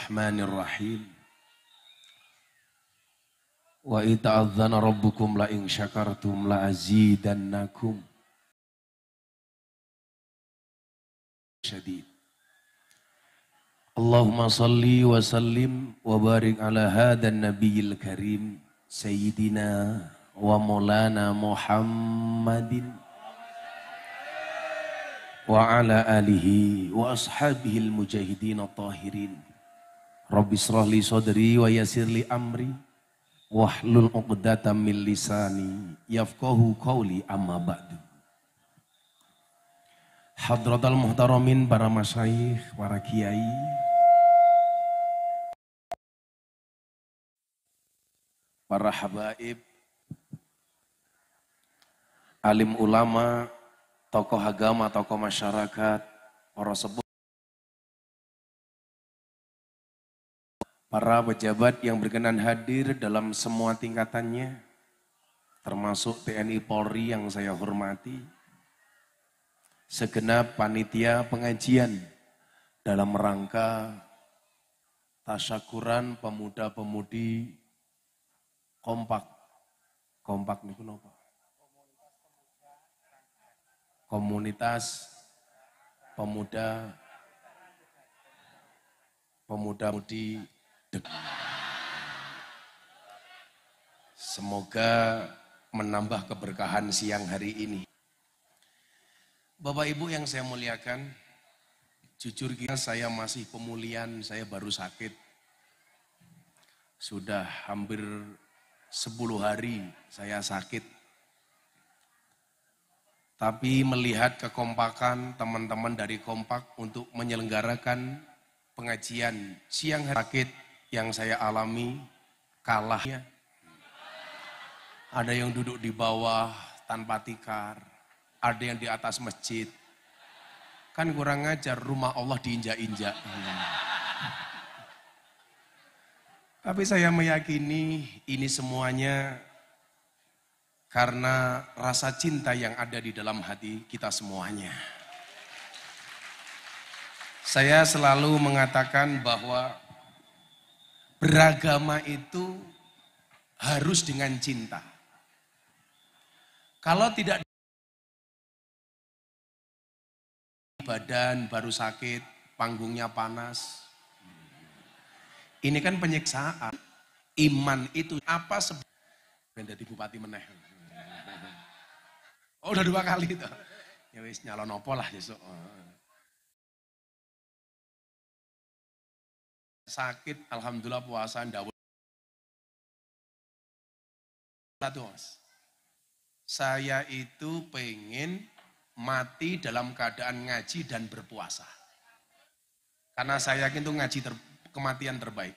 Bismillahirrahmanirrahim. Wa ita'adzana rabbukum la in syakartum la azidannakum. Syadid. Allahumma salli wa sallim wa barik ala hadan nabiyil karim Sayyidina wa maulana Muhammadin wa ala alihi wa ashabihil mujahidin at-tahirin. Rabbi israh li sadri wa yassir li amri wahlul 'uqdatam min lisani yafqahu qawli amma ba'du. Hadratal muhtaramin, para masyayikh, para kiai, para habaib, alim ulama, tokoh agama, tokoh masyarakat, para sepuh, para pejabat yang berkenan hadir dalam semua tingkatannya, termasuk TNI Polri yang saya hormati, segenap panitia pengajian dalam rangka tasyakuran pemuda-pemudi kompak. Kompak niku napa? Komunitas pemuda-pemudi. Semoga menambah keberkahan siang hari ini. Bapak Ibu yang saya muliakan, jujur saya masih pemulihan, saya baru sakit. Sudah hampir 10 hari saya sakit. Tapi melihat kekompakan teman-teman dari Kompak untuk menyelenggarakan pengajian siang hari, sakit yang saya alami kalahnya. Ada yang duduk di bawah tanpa tikar, ada yang di atas masjid. Kan kurang ajar, rumah Allah diinjak-injak. Tapi saya meyakini ini semuanya karena rasa cinta yang ada di dalam hati kita semuanya. Saya selalu mengatakan bahwa beragama itu harus dengan cinta. Kalau tidak, badan baru sakit, panggungnya panas. Ini kan penyiksaan. Iman itu apa sebab jadi bupati meneh. Oh, udah 2 kali itu. Ya wis nyalon opo lah besok. Sakit, alhamdulillah puasa ndawet. Satu Mas. Saya itu pengen mati dalam keadaan ngaji dan berpuasa. Karena saya yakin itu ngaji kematian terbaik.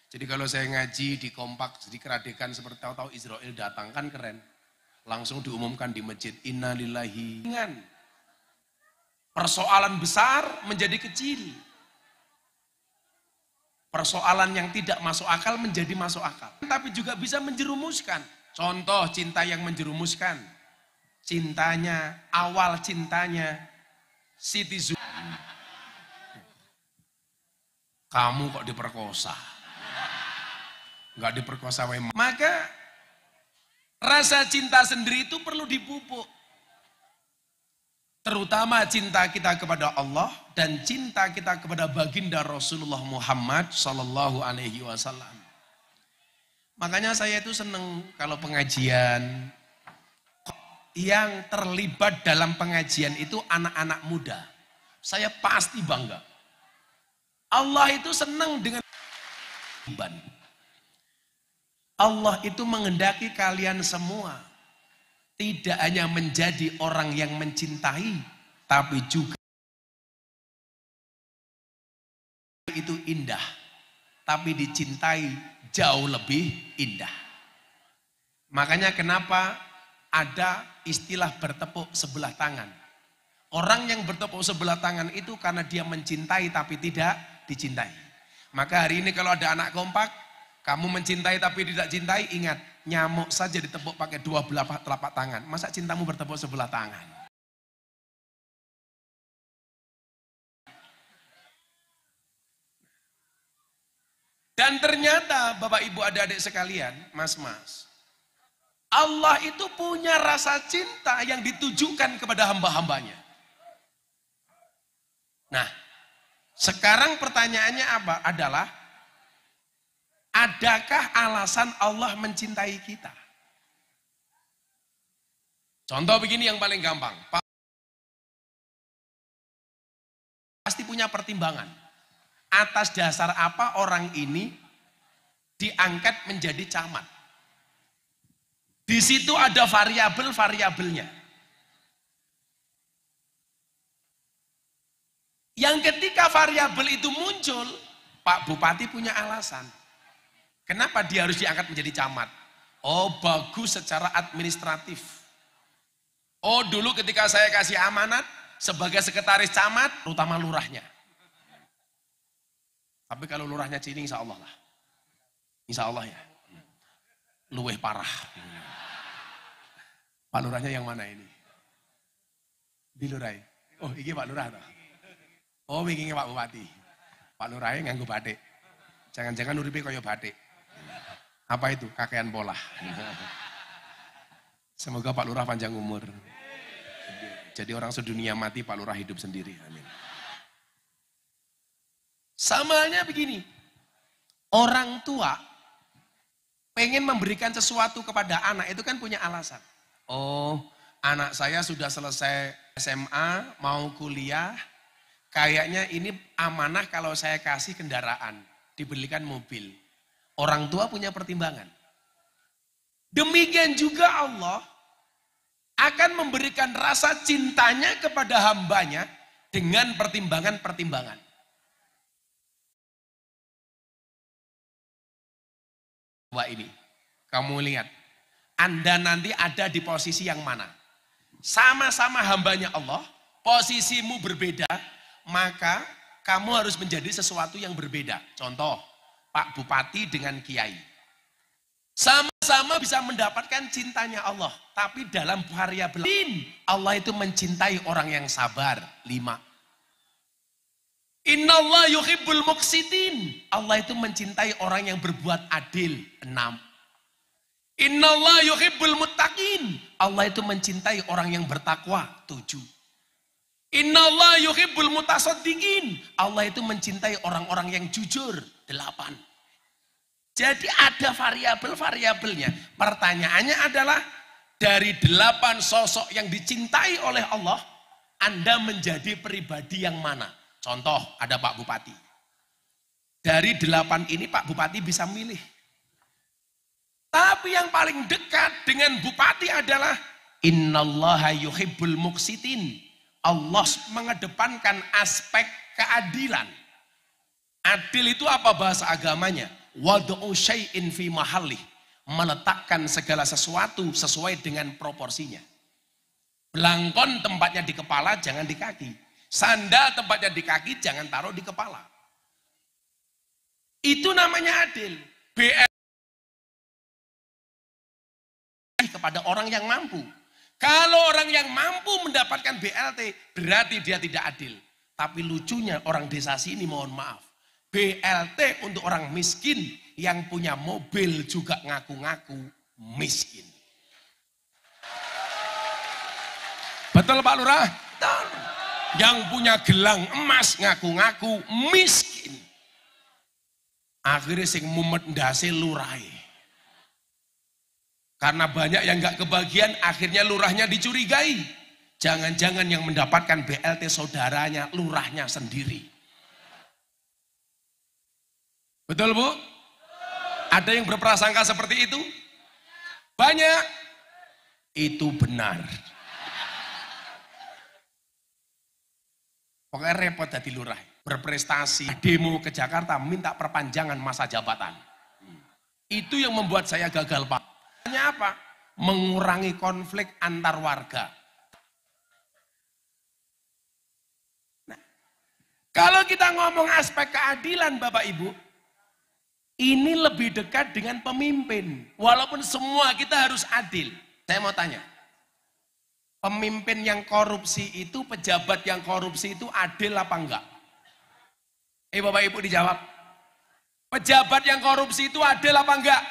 Jadi kalau saya ngaji di Kompak, di Keradekan seperti tahu-tahu Israel datang, kan keren. Langsung diumumkan di masjid, innalillahi. Persoalan besar menjadi kecil. Persoalan yang tidak masuk akal menjadi masuk akal. Tapi juga bisa menjerumuskan. Contoh cinta yang menjerumuskan. Cintanya, awal cintanya Siti Zuhra. Kamu kok diperkosa? Enggak diperkosa memang. Maka rasa cinta sendiri itu perlu dipupuk. Terutama cinta kita kepada Allah dan cinta kita kepada baginda Rasulullah Muhammad sallallahu alaihi wasallam. Makanya saya itu seneng kalau pengajian yang terlibat dalam pengajian itu anak-anak muda. Saya pasti bangga. Allah itu senang dengan iman. Allah itu menghendaki kalian semua tidak hanya menjadi orang yang mencintai, tapi juga itu indah, tapi dicintai jauh lebih indah. Makanya kenapa ada istilah bertepuk sebelah tangan. Orang yang bertepuk sebelah tangan itu karena dia mencintai tapi tidak dicintai. Maka hari ini kalau ada anak Kompak, kamu mencintai tapi tidak cintai, ingat, nyamuk saja ditepuk pakai 2 telapak tangan. Masa cintamu bertepuk sebelah tangan? Dan ternyata Bapak Ibu adik-adik sekalian, mas-mas, Allah itu punya rasa cinta yang ditujukan kepada hamba-hambanya. Nah, sekarang pertanyaannya apa? Adalah, adakah alasan Allah mencintai kita? Contoh begini yang paling gampang. Pasti punya pertimbangan. Atas dasar apa orang ini diangkat menjadi camat? Di situ ada variabel-variabelnya. Yang ketika variabel itu muncul, Pak Bupati punya alasan. Kenapa dia harus diangkat menjadi camat? Oh, bagus secara administratif. Oh, dulu ketika saya kasih amanat sebagai sekretaris camat, terutama lurahnya. Tapi kalau lurahnya Cini, insya Allah lah. Insya Allah ya. Luweh parah. Pak lurahnya yang mana ini? Di lurai. Oh, ini Pak lurah. Oh, ini Pak Bupati. Pak lurahnya nganggo batik. Jangan-jangan uripe kaya batik. Apa itu? Kakean pola. Semoga Pak lurah panjang umur. Jadi orang sedunia mati, Pak lurah hidup sendiri. Amin. Sama halnya begini, orang tua pengen memberikan sesuatu kepada anak, itu kan punya alasan. Oh, anak saya sudah selesai SMA, mau kuliah, kayaknya ini amanah kalau saya kasih kendaraan, dibelikan mobil. Orang tua punya pertimbangan. Demikian juga Allah akan memberikan rasa cintanya kepada hambanya dengan pertimbangan-pertimbangan. Wah ini, kamu lihat, Anda nanti ada di posisi yang mana? Sama-sama hambanya Allah, posisimu berbeda, maka kamu harus menjadi sesuatu yang berbeda. Contoh, Pak Bupati dengan Kiai. Sama-sama bisa mendapatkan cintanya Allah, tapi dalam variabel Allah itu mencintai orang yang sabar. 5. Innallah yuhibbul muqsitin. Allah itu mencintai orang yang berbuat adil. 6. Innallah yuhibbul muttaqin. Allah itu mencintai orang yang bertakwa. 7. Innallah yuhibbul mutasaddiqin. Allah itu mencintai orang-orang yang jujur. 8. Jadi ada variabel-variabelnya. Pertanyaannya adalah, dari 8 sosok yang dicintai oleh Allah, Anda menjadi pribadi yang mana? Contoh, ada Pak Bupati. Dari 8 ini Pak Bupati bisa milih. Tapi yang paling dekat dengan Bupati adalah innallaha yuhibbul muqsitin. Allah mengedepankan aspek keadilan. Adil itu apa bahasa agamanya? Wad'u syai'in fi mahallih. Meletakkan segala sesuatu sesuai dengan proporsinya. Belangkon tempatnya di kepala, jangan di kaki. Sandal tempatnya di kaki, jangan taruh di kepala. Itu namanya adil. BL kepada orang yang mampu. Kalau orang yang mampu mendapatkan BLT, berarti dia tidak adil. Tapi lucunya orang desa sini, mohon maaf, BLT untuk orang miskin yang punya mobil juga ngaku-ngaku miskin. Betul Pak Lurah? Betul. Yang punya gelang emas ngaku-ngaku miskin. Akhirnya sing mumet ndase lurai. Karena banyak yang gak kebagian, akhirnya lurahnya dicurigai. Jangan-jangan yang mendapatkan BLT saudaranya, lurahnya sendiri. Betul Bu? Ada yang berprasangka seperti itu? Banyak. Itu benar. Pokoknya repot jadi lurah. Berprestasi, demo ke Jakarta, minta perpanjangan masa jabatan. Itu yang membuat saya gagal Pak. Hanya apa? Mengurangi konflik antar warga. Nah, kalau kita ngomong aspek keadilan Bapak Ibu, ini lebih dekat dengan pemimpin. Walaupun semua kita harus adil. Saya mau tanya, pemimpin yang korupsi itu, pejabat yang korupsi itu adil apa enggak? Bapak Ibu dijawab. Pejabat yang korupsi itu adil apa enggak?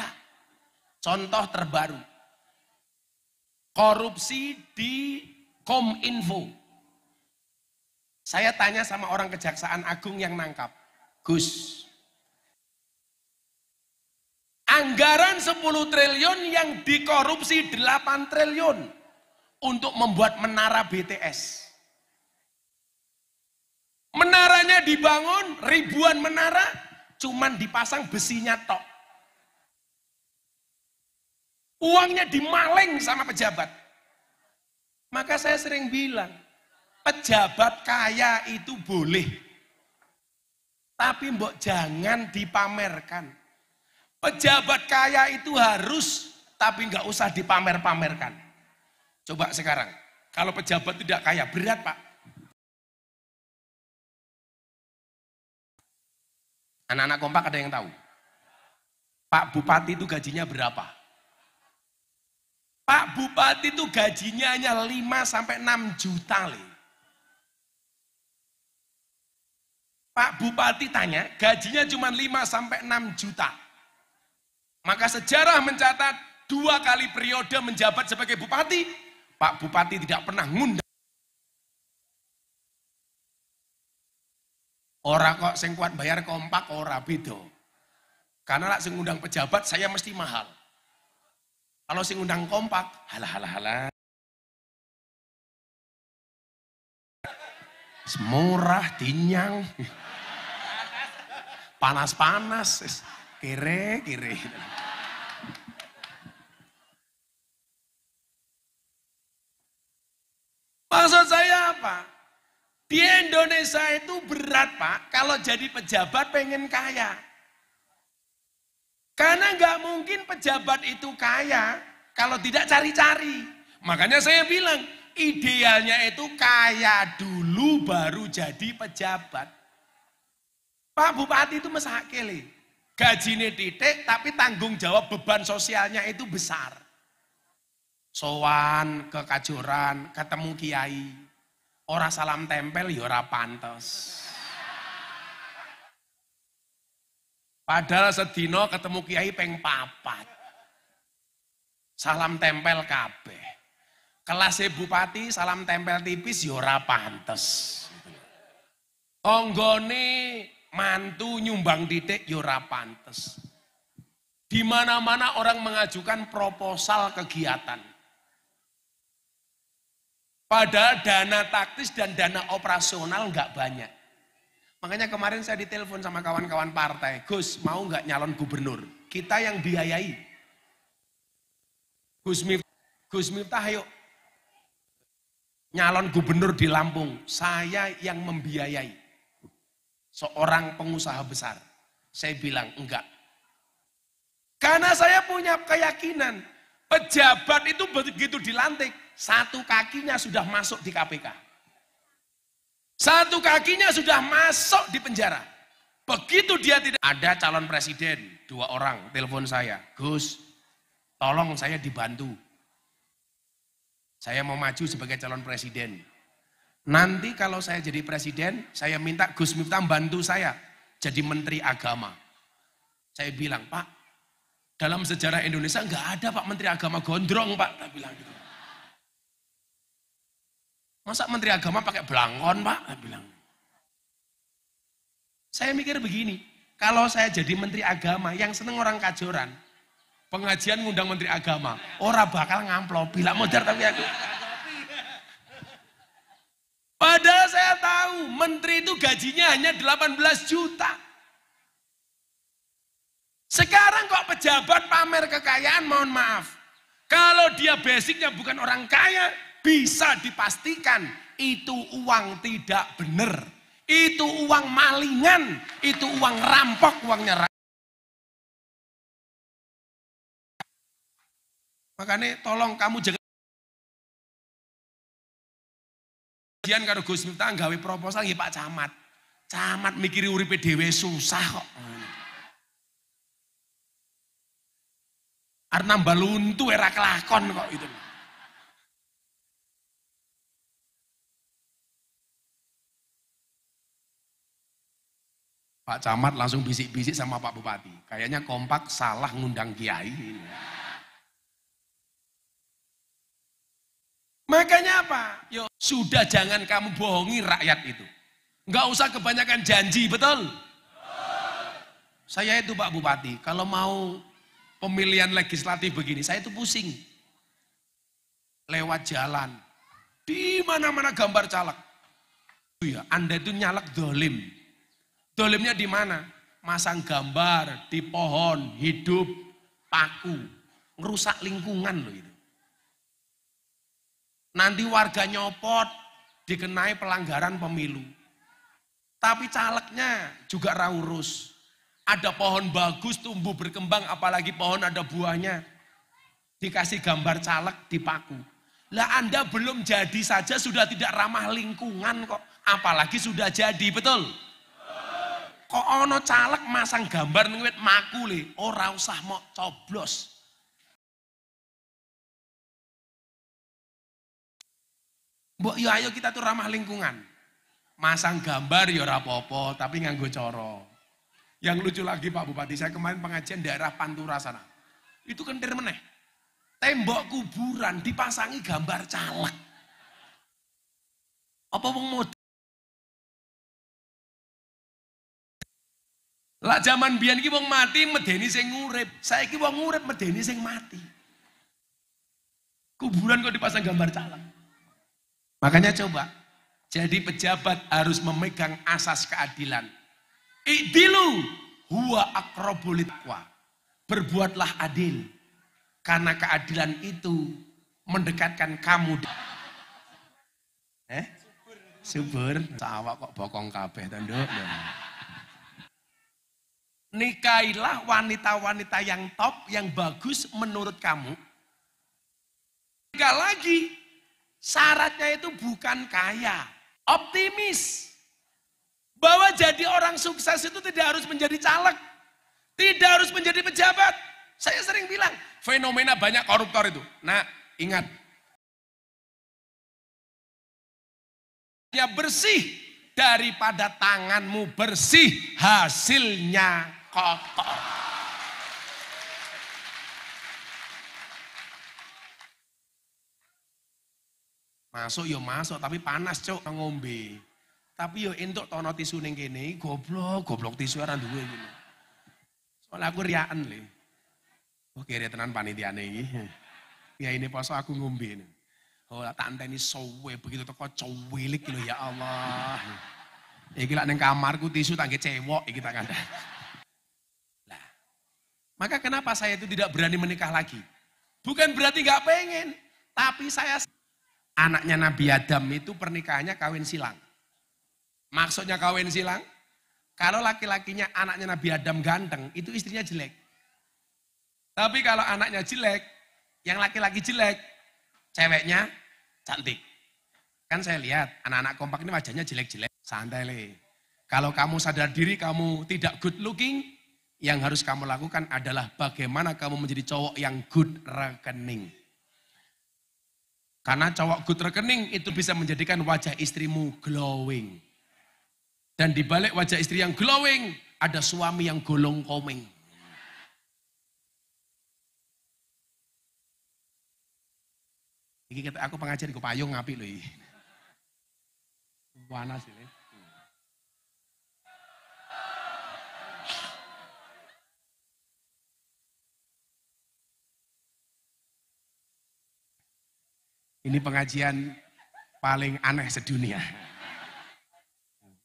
Nah, contoh terbaru. Korupsi di Kominfo. Saya tanya sama orang Kejaksaan Agung yang nangkap. Gus, anggaran 10 triliun yang dikorupsi 8 triliun untuk membuat menara BTS. Menaranya dibangun, ribuan menara, cuman dipasang besinya tok. Uangnya dimaling sama pejabat. Maka saya sering bilang, pejabat kaya itu boleh. Tapi mbok jangan dipamerkan. Pejabat kaya itu harus, tapi nggak usah dipamer-pamerkan. Coba sekarang, kalau pejabat tidak kaya, berat Pak. Anak-anak kompak ada yang tahu? Pak Bupati itu gajinya berapa? Pak Bupati itu gajinya hanya 5-6 juta. Pak Bupati tanya, gajinya cuma 5-6 juta. Maka sejarah mencatat 2 kali periode menjabat sebagai bupati, Pak Bupati tidak pernah ngundang. Ora kok sing kuat bayar kompak ora beda. Karena lak sing ngundang pejabat saya mesti mahal. Kalau sing ngundang kompak, halah. Murah, dinyang. Panas-panas, kere. Maksud saya apa? Di Indonesia itu berat Pak, kalau jadi pejabat pengen kaya. Karena nggak mungkin pejabat itu kaya kalau tidak cari-cari. Makanya saya bilang, idealnya itu kaya dulu baru jadi pejabat. Pak Bupati itu mesakele, gajinya titik tapi tanggung jawab beban sosialnya itu besar. Sowan ke Kajoran, ketemu kiai. Ora salam tempel ya ora pantes. Padahal sedina ketemu kiai peng 4. Salam tempel kabeh. Kelasé bupati salam tempel tipis ya ora pantes. Tanggane mantu nyumbang titik ya ora pantes. Di mana-mana orang mengajukan proposal kegiatan. Padahal dana taktis dan dana operasional nggak banyak. Makanya kemarin saya ditelepon sama kawan-kawan partai, Gus mau nggak nyalon gubernur? Kita yang biayai. Gus Miftah ayo nyalon gubernur di Lampung, saya yang membiayai. Seorang pengusaha besar. Saya bilang enggak. Karena saya punya keyakinan, pejabat itu begitu dilantik, satu kakinya sudah masuk di KPK. Satu kakinya sudah masuk di penjara. Begitu dia tidak ada calon presiden, 2 orang telepon saya, Gus, tolong saya dibantu. Saya mau maju sebagai calon presiden. Nanti kalau saya jadi presiden, saya minta Gus Miftah bantu saya jadi menteri agama. Saya bilang, Pak, dalam sejarah Indonesia nggak ada Pak menteri agama gondrong Pak. Saya bilang gitu. Masa menteri agama pakai belangkon Pak? Saya bilang. Saya mikir begini, kalau saya jadi menteri agama yang seneng orang Kajoran, pengajian ngundang menteri agama, ora bakal ngamplop, bila modar tapi aku. Padahal saya tahu menteri itu gajinya hanya 18 juta. Sekarang kok pejabat pamer kekayaan, mohon maaf. Kalau dia basicnya bukan orang kaya, bisa dipastikan itu uang tidak benar. Itu uang malingan, itu uang rampok, uangnya rakyat. Makanya tolong kamu jangan kajian karo Gus Miftah nggawe proposal nggih Pak Camat. Camat mikiri uripe dhewe susah kok. Arep nambah luntu era kelakon kok itu. Pak Camat langsung bisik-bisik sama Pak Bupati. Kayaknya kompak salah ngundang kiai. Makanya apa? Yo, sudah jangan kamu bohongi rakyat itu. Enggak usah kebanyakan janji, betul? Saya itu Pak Bupati, kalau mau pemilihan legislatif begini, saya itu pusing. Lewat jalan, di mana-mana gambar caleg. Ya, Anda itu nyalek dolim. Dolimnya di mana? Masang gambar di pohon, hidup, paku. Ngerusak lingkungan loh itu. Nanti warga nyopot, dikenai pelanggaran pemilu. Tapi calegnya juga raurus. Ada pohon bagus, tumbuh berkembang, apalagi pohon ada buahnya. Dikasih gambar caleg di paku. Lah Anda belum jadi saja sudah tidak ramah lingkungan kok. Apalagi sudah jadi, betul? Kok ono caleg masang gambar ngewet maku le, ora usah mau coblos. Mbok yo ayo kita tuh ramah lingkungan. Masang gambar ya ora apa-apa, tapi nganggo cara. Yang lucu lagi Pak Bupati, saya kemarin pengajian daerah Pantura sana. Itu kentir meneh. Tembok kuburan dipasangi gambar caleg. Apa wong model? Lah zaman biyen iki wong mati medeni sing urip. Saiki wong urip medeni sing mati. Kuburan kok dipasang gambar caleg. Makanya coba, jadi pejabat harus memegang asas keadilan. I'dilu huwa aqrabul littaqwa. Berbuatlah adil. Karena keadilan itu mendekatkan kamu. Subur. Sawak kok bokong kabeh to, Nduk. Nikailah wanita-wanita yang top, yang bagus menurut kamu. Enggak lagi. Syaratnya itu bukan kaya, optimis. Bahwa jadi orang sukses itu tidak harus menjadi caleg, tidak harus menjadi pejabat. Saya sering bilang, fenomena banyak koruptor itu. Nah, ingat. Ya bersih daripada tanganmu bersih, hasilnya kotor. Masuk yo masuk, tapi panas cok ngombe. Tapi yo entuk tono tisu ning kene, goblok tisu ora duwe iki. Soale aku riaken le. Oke, tenan panitiane iki. Ya ini poso aku ngombe. Oh, tak anteni sowe begitu teko cuwilik lho ya Allah. Iki lak ning kamarku tisu tak nggih cewok iki tak kandhani. Lah. Maka kenapa saya itu tidak berani menikah lagi? Bukan berarti nggak pengen, tapi saya anaknya Nabi Adam itu pernikahannya kawin silang. Maksudnya kawin silang, kalau laki-lakinya anaknya Nabi Adam ganteng, itu istrinya jelek. Tapi kalau anaknya jelek, yang laki-laki jelek, ceweknya cantik. Kan saya lihat anak-anak kompak ini wajahnya jelek-jelek, santai le. Kalau kamu sadar diri kamu tidak good looking, yang harus kamu lakukan adalah bagaimana kamu menjadi cowok yang good rekening. Karena cowok good rekening itu bisa menjadikan wajah istrimu glowing. Dan di balik wajah istri yang glowing, ada suami yang golong komeng. Iki aku pengajian ke payung ngapi loh. Panas ini. Ini pengajian paling aneh sedunia.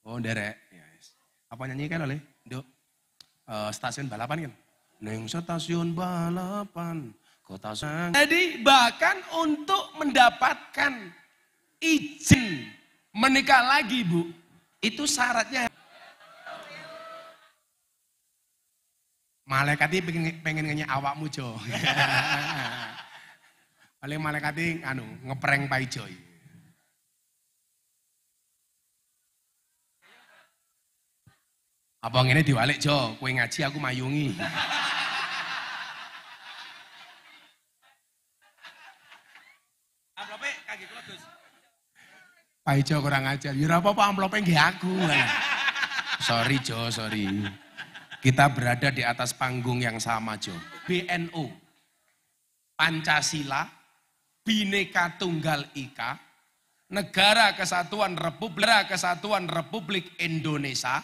Oh, nderek. Yes. Apa nyanyikan oleh? Nduk. Stasiun balapan kan? Neng stasiun balapan, kota sang. Jadi bahkan untuk mendapatkan izin menikah lagi, Bu, itu syaratnya. Malaikat ini pengen nanya awakmu, Jo. Paling malaikat ini ngeprank Pak Ijo. Apa ngene diwalik Jo, kowe ngaji aku mayungi. Amplope kaki kula Gus. Pak Ijo kurang ajar. Ya ora apa-apa amplope nggih aku. Sorry Jo, sorry. Kita berada di atas panggung yang sama Jo. BNU, Pancasila, Bhinneka Tunggal Ika, Negara Kesatuan Republik Indonesia,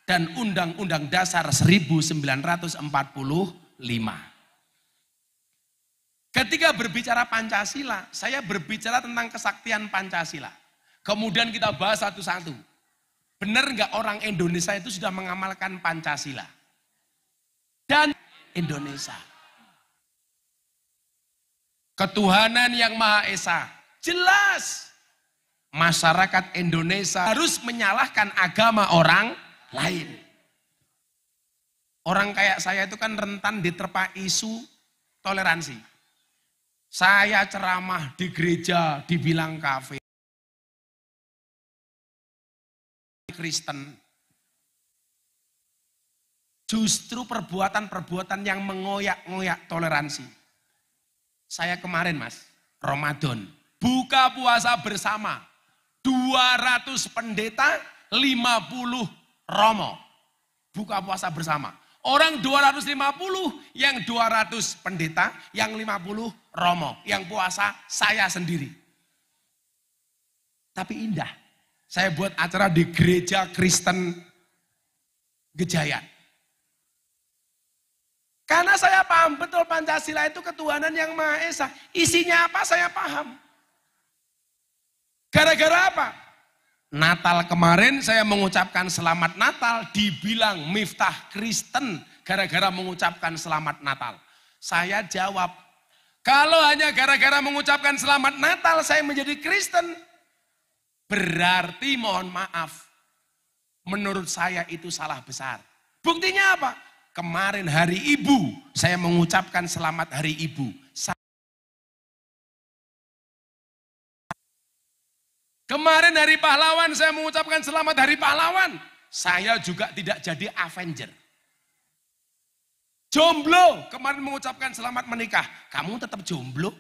dan Undang-Undang Dasar 1945. Ketika berbicara Pancasila, saya berbicara tentang kesaktian Pancasila. Kemudian kita bahas satu-satu. Benar nggak orang Indonesia itu sudah mengamalkan Pancasila? Dan Indonesia. Ketuhanan yang Maha Esa. Jelas. Masyarakat Indonesia harus menyalahkan agama orang lain. Orang kayak saya itu kan rentan diterpa isu toleransi. Saya ceramah di gereja dibilang kafir. Kristen. Justru perbuatan-perbuatan yang mengoyak-ngoyak toleransi. Saya kemarin Mas, Ramadan, buka puasa bersama. 200 pendeta, 50 romo. Buka puasa bersama. Orang 250, yang 200 pendeta, yang 50 romo. Yang puasa saya sendiri. Tapi indah. Saya buat acara di gereja Kristen Gejayan. Karena saya paham betul Pancasila itu ketuhanan yang Maha Esa. Isinya apa saya paham. Gara-gara apa? Natal kemarin saya mengucapkan selamat Natal, dibilang Miftah Kristen gara-gara mengucapkan selamat Natal. Saya jawab, kalau hanya gara-gara mengucapkan selamat Natal saya menjadi Kristen, berarti mohon maaf, menurut saya itu salah besar. Buktinya apa? Kemarin hari Ibu, saya mengucapkan selamat hari Ibu. Kemarin hari pahlawan, saya mengucapkan selamat hari pahlawan. Saya juga tidak jadi Avenger. Jomblo, kemarin mengucapkan selamat menikah. Kamu tetap jomblo?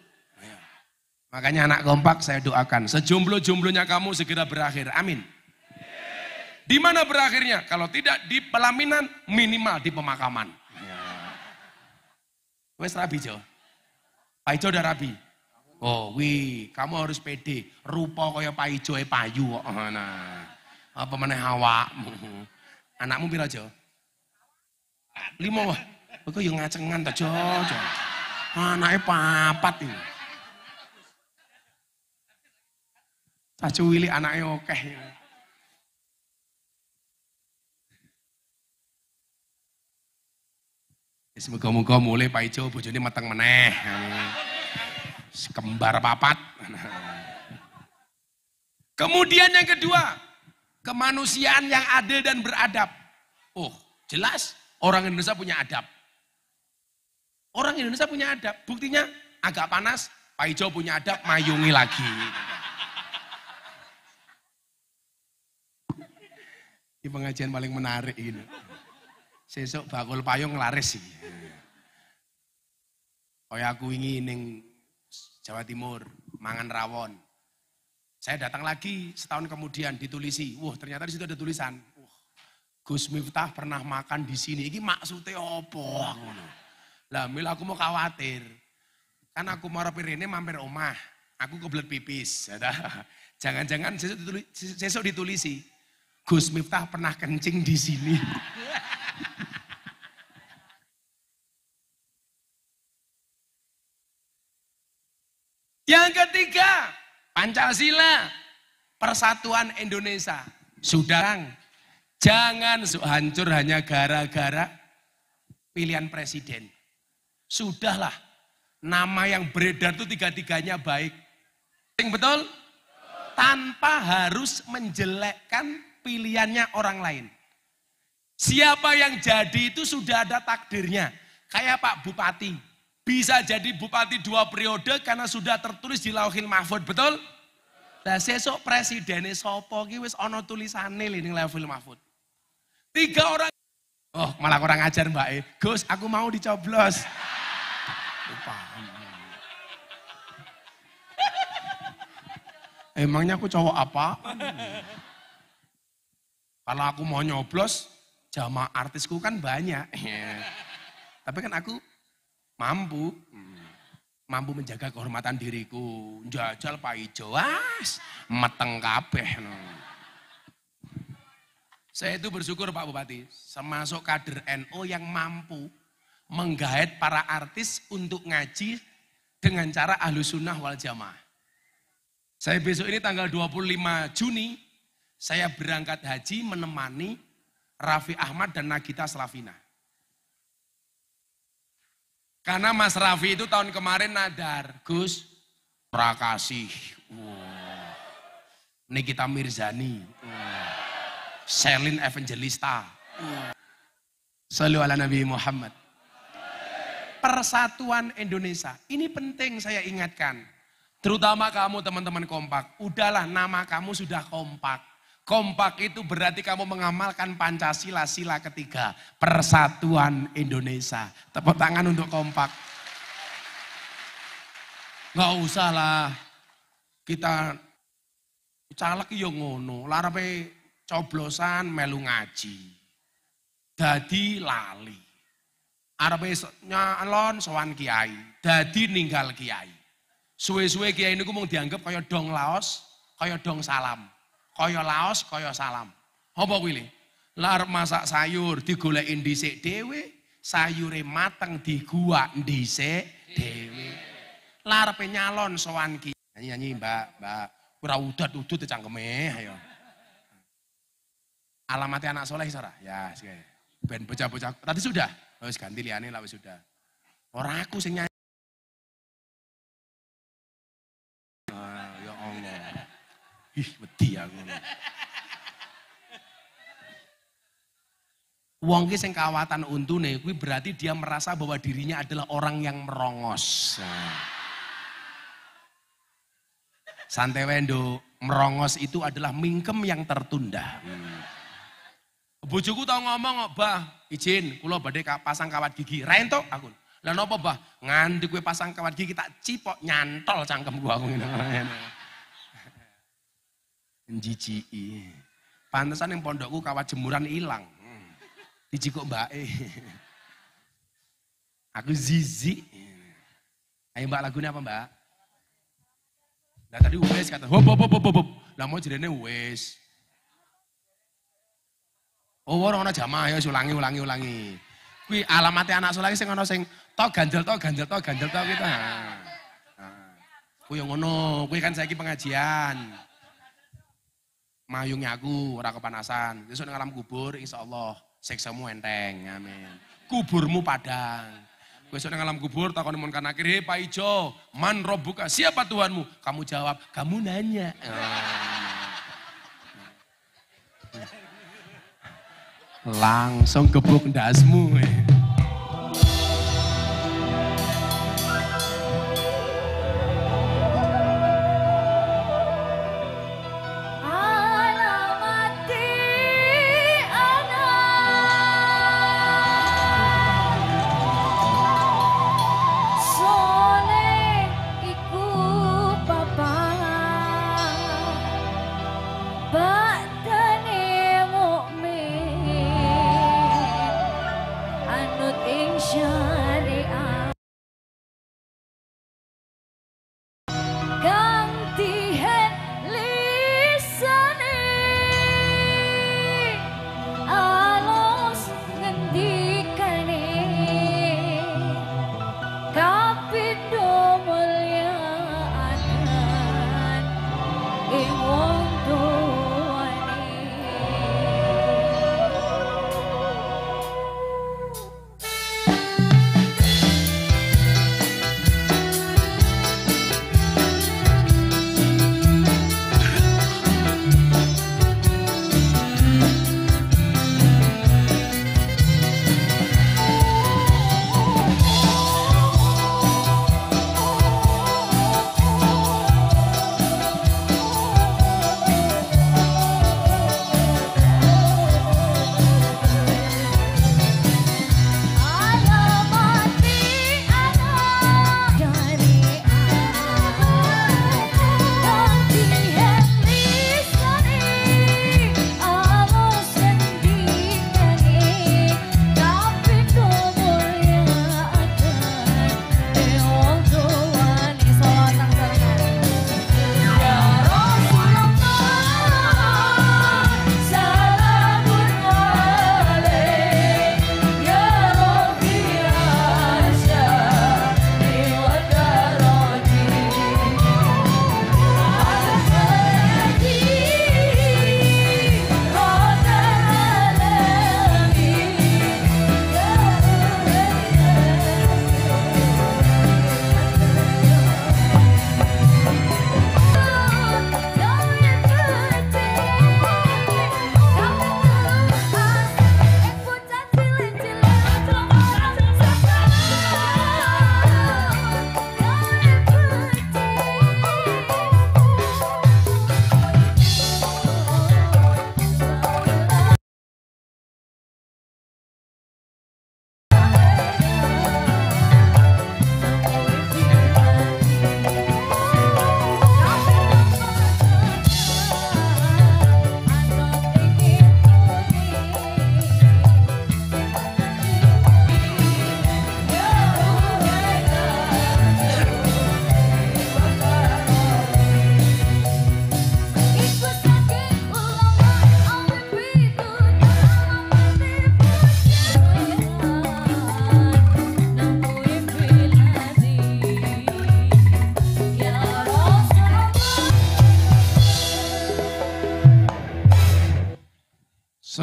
Makanya anak kompak saya doakan, sejomblo-jomblonya kamu segera berakhir, amin. Di mana berakhirnya? Kalau tidak di pelaminan, minimal di pemakaman. Wes rabi Jo, Pak Ijo udah rabi. Oh wih, kamu harus pede, rupa kaya Pak Ijo payu kok. Nah, apa meneh awakmu. Anakmu pira Jo? 5 wah, kok yang ngacengan ta Jo. Anaknya 4 ini. Cacu Willy anaknya oke. Semoga-moga mulai Pak Ijo bojone meteng meneh. Kembar 4. Kemudian yang kedua, kemanusiaan yang adil dan beradab. Oh, jelas orang Indonesia punya adab. Orang Indonesia punya adab. Buktinya agak panas, Pak Ijo punya adab, mayungi lagi. Ini pengajian paling menarik ini. Sesuk bakul payung laris sih. Kayak aku ingin ning Jawa Timur, mangan rawon. Saya datang lagi setahun kemudian ditulisi. Wah, ternyata di situ ada tulisan. Gus Miftah pernah makan di sini. Ini maksudnya apa? Lah, mil aku mau khawatir. Kan aku mau ini mampir omah. Aku kebelet pipis. Jangan-jangan sesuk ditulisi. Gus Miftah pernah kencing di sini. Yang ketiga, Pancasila, Persatuan Indonesia. Sudah, jangan hancur hanya gara-gara pilihan presiden. Sudahlah, nama yang beredar itu tiga-tiganya baik. Betul? Tanpa harus menjelekkan pilihannya orang lain. Siapa yang jadi itu sudah ada takdirnya. Kayak Pak Bupati. Bisa jadi bupati 2 periode karena sudah tertulis di Lauhil Mahfud, betul? Nah sesuk presidennya sopo ki wis ana tulisane ning Lauhil Mahfud. 3 orang. Oh, malah kurang ajar Mbak E. Gus, aku mau dicoblos. Emangnya aku cowok apa? Kalau aku mau nyoblos, jamaah artisku kan banyak. Tapi kan aku mampu menjaga kehormatan diriku. Jajal Pak Ijo, meteng kabeh. Saya itu bersyukur Pak Bupati, termasuk kader NU yang mampu menggait para artis untuk ngaji dengan cara Ahlus Sunnah wal Jamaah. Saya besok ini tanggal 25 Juni, saya berangkat haji menemani Raffi Ahmad dan Nagita Slavina. Karena Mas Raffi itu tahun kemarin nadar, Gus, Prakasih, Nikita Mirzani, Sherlyn Evangelista, Shallu ala Nabi Muhammad. Persatuan Indonesia, ini penting saya ingatkan. Terutama kamu teman-teman kompak, udahlah nama kamu sudah kompak. Kompak itu berarti kamu mengamalkan Pancasila, sila ketiga, Persatuan Indonesia. Tepuk tangan untuk kompak. Nggak usah lah, kita caleg yo ngono, larepe coblosan melu ngaji. Dadi lali. Arepe nyalon sowan kiai, dadi ninggal kiai. Suwe-suwe kiai niku mung dianggap kaya dong laos, kaya dong salam. Kaya laos, kaya salam. Apa kuwi le? Lar masak sayur digoleki dhisik dhewe, sayure mateng diguwak dhisik dhewe. Larepe nyalon sowan kiai. Nyanyi Mbak, ora udat-udut cangkeme ayo. Alamatnya anak soleh ora? Ya, sik. Ben bocah-bocah. Tadi sudah. Wis ganti liyane lah wis sudah. Ora aku sing nyanyi. Ya Allah. Ih, wedi aku. Wong ki sing kawatan untune kuwi berarti dia merasa bahwa dirinya adalah orang yang merongos. Santai wendo, merongos itu adalah mingkem yang tertunda. Bojoku tau ngomong, "Bah, izin kula badhe pasang kawat gigi." Ra entuk aku. Lah napa, Bah? Nganti kowe pasang kawat gigi tak cipok nyantol cangkemku aku ngene. Njijiki. Pantesan yang pondokku kawat jemuran hilang. Dijikuk mbake. Aku zizi. Ayo Mbak, lagunya apa Mbak? Lah tadi wes kata hop. Lah mau jenenge wes. Oh, ora ana jamaah ya ulangi. Kuwi alamatnya anak soleh sing ana sing to ganjel to kita. Kuwi yo ngono, kuwi kan saiki pengajian. Mayungnya aku ora kepanasan. Besok nang alam kubur insyaallah siksamu enteng. Amin. Kuburmu padang. Besok nang alam kubur takon mun kan akhir, "Hei Pak Ijo, man robbuka? Siapa Tuhanmu?" Kamu jawab, "Kamu nanya." Langsung gebuk ndasmu. An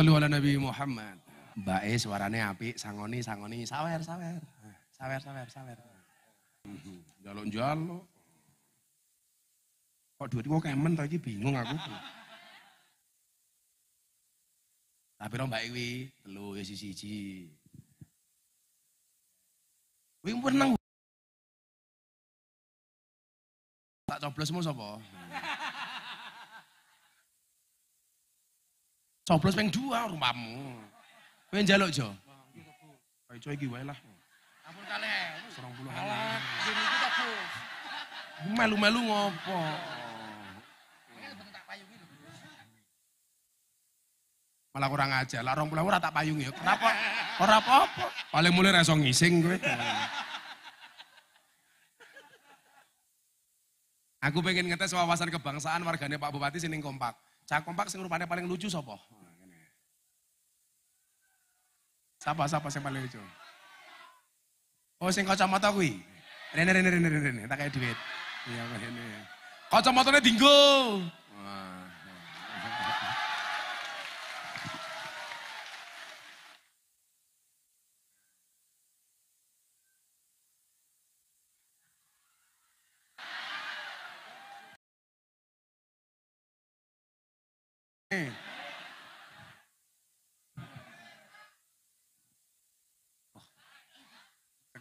Shallu ala Nabi Muhammad. Mbak E suarane apik, sangoni, sawer. Jaluk. Kok duit kok kemen to iki bingung aku. Tapi ro Mbak Iwi, telu ya siji. Kuwi meneng. Tak coblosmu sapa? Coblos ping 2 rumpamu. Kowe njaluk Jo. Ayo iki wae lah. Ampun kalih. 20 Alah, gini iki ta, Bu. Melu-melu ngopo? Malah kurang aja. Lah 20 ora tak payungi. Kenapa? Ora apa-apa. Paling mulai ra iso ngising kowe. Aku pengen ngetes wawasan kebangsaan wargane Pak Bupati sing kompak. Cah kompak sing rupane paling lucu sapa? Siapa sing paling lucu? Oh sing kacamata kuwi. Rene tak kayak duit. Iya ngene. Kacamatane dinggo. Wah.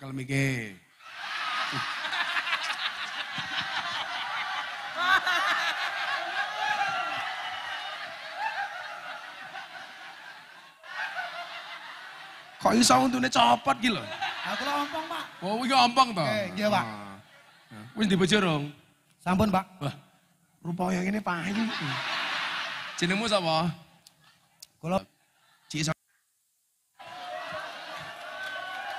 Tekel mike. Kok iso untune copot ki lho? Aku lho ompong, Pak. Oh, iki ompong to? Nggih, Pak. Wis di bojo rong? Sampun, Pak. Wah, rupa yang ini payu. Jenengmu sapa? Kula Cik iso.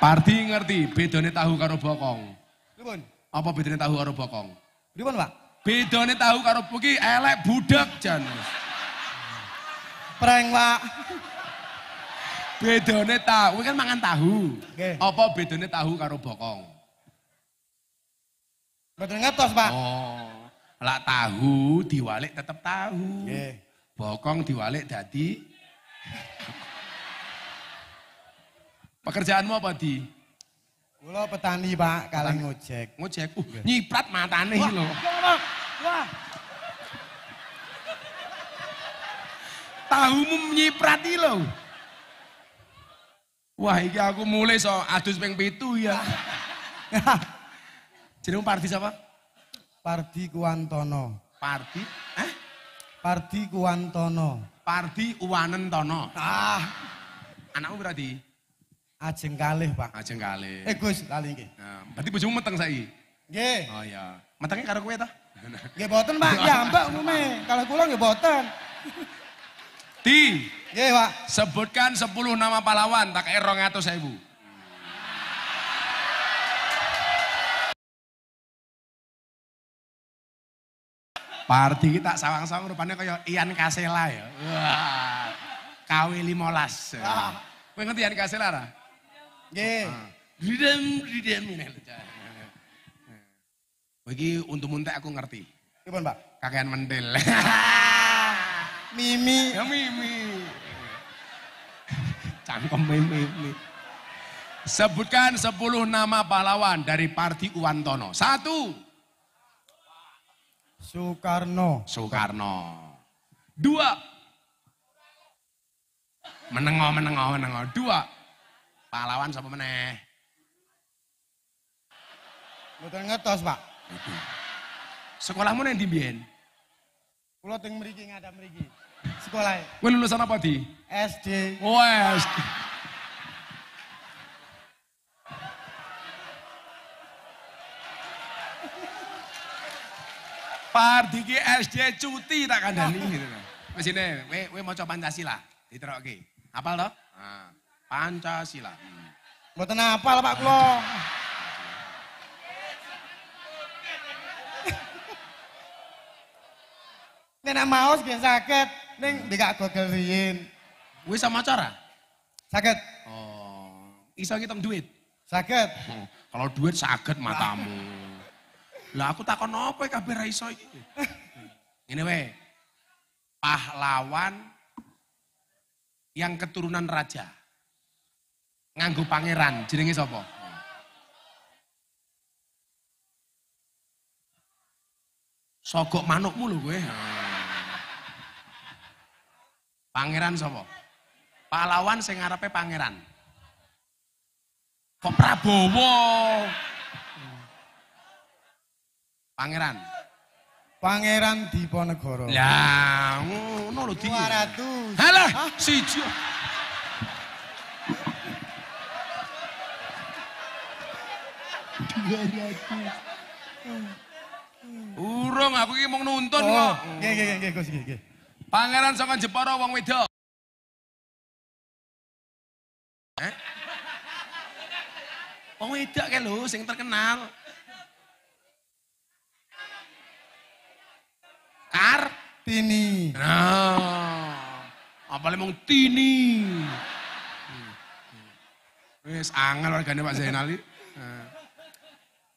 Pardi ngerti bedane tahu karo bokong. pripun? Apa bedane tahu karo bokong? Pripun, Pak? Bedane tahu karo iki elek budak jan. Prank, Pak. Bedane tahu kan mangan tahu. Nggih. Apa bedane tahu karo bokong? Mboten ngertos, Pak. Oh, lah tahu diwalik tetep tahu. Nggih. Bokong diwalik dadi. Pekerjaanmu apa di? Kula petani, Pak, kalih ngojek. Ngojek. Nyiprat matane iki lho. Wah. Tahumu nyiprat iki lho. Wah, iki aku mulai so adus ping 7 ya. Jenengmu Pardi siapa? Pardi Kuwantono. Pardi? Pardi Kuwantono. Pardi Uwanentono. Ah, Anakmu berarti? ajeng kalih, Pak. Ajeng kali. Gus, lali nggih. Nah, berarti bojomu meteng saiki? Nggih. Oh iya. Metengnya karo kowe ta? Nggih boten, Pak. Ya, Mbak umume. Kalau kula nggih boten. Di, Nggih, Pak. sebutkan 10 nama pahlawan tak kaya 200.000. Pardi kita sawang-sawang rupanya kaya Ian Kasela ya. Wah. KW 15. Kowe ngerti Ian Kasela ra? Nggih. Ridem ini. Iki untuk muntek aku ngerti. Pripun, Pak? Kakean mentil. Mimi. Ya Mimi. Cangkem Mimi. Sebutkan 10 nama pahlawan dari Pardi Uwantono. 1. Soekarno. Soekarno. 2. Menengo. 2. Pahlawan sapa meneh? Mboten ngertos, Pak. Sekolahmu nang ndi mbiyen? Kula teng mriki ngadap mriki. Sekolah Kowe lulusan apa di? SD. Wes. Pardi ki SD cuti tak kandhani gitu. Wis ini, kowe maca Pancasila, diterokke. Hafal to? Nah, Pancasila. Mboten hafal, Pak, kula. Nek maos nggih saged, ning mbikak Google riyin. Wis sama cara? Saged. Oh, iso ngitung duit. Saged. Oh, kalau duit saged matamu. Lah aku takon apa kabeh ra iso iki. Ngene wae. Pahlawan yang keturunan raja. Nganggo pangeran, jenenge sapa? Sogok manukmu lho kowe. Pangeran sapa? Pahlawan sing ngarepe pangeran. Kok Prabowo? Pangeran. Pangeran Diponegoro. Lah, ngono lho di. 200. Halah, siji. Urung aku iki mung nuntun kok. Nggih, Gus, nggih. Pangeran saka Jepara wong wedok. Wong wedok kae lho sing terkenal. Tini. Nah, apalagi mong Tini. Wes angel warganya Pak Zainal.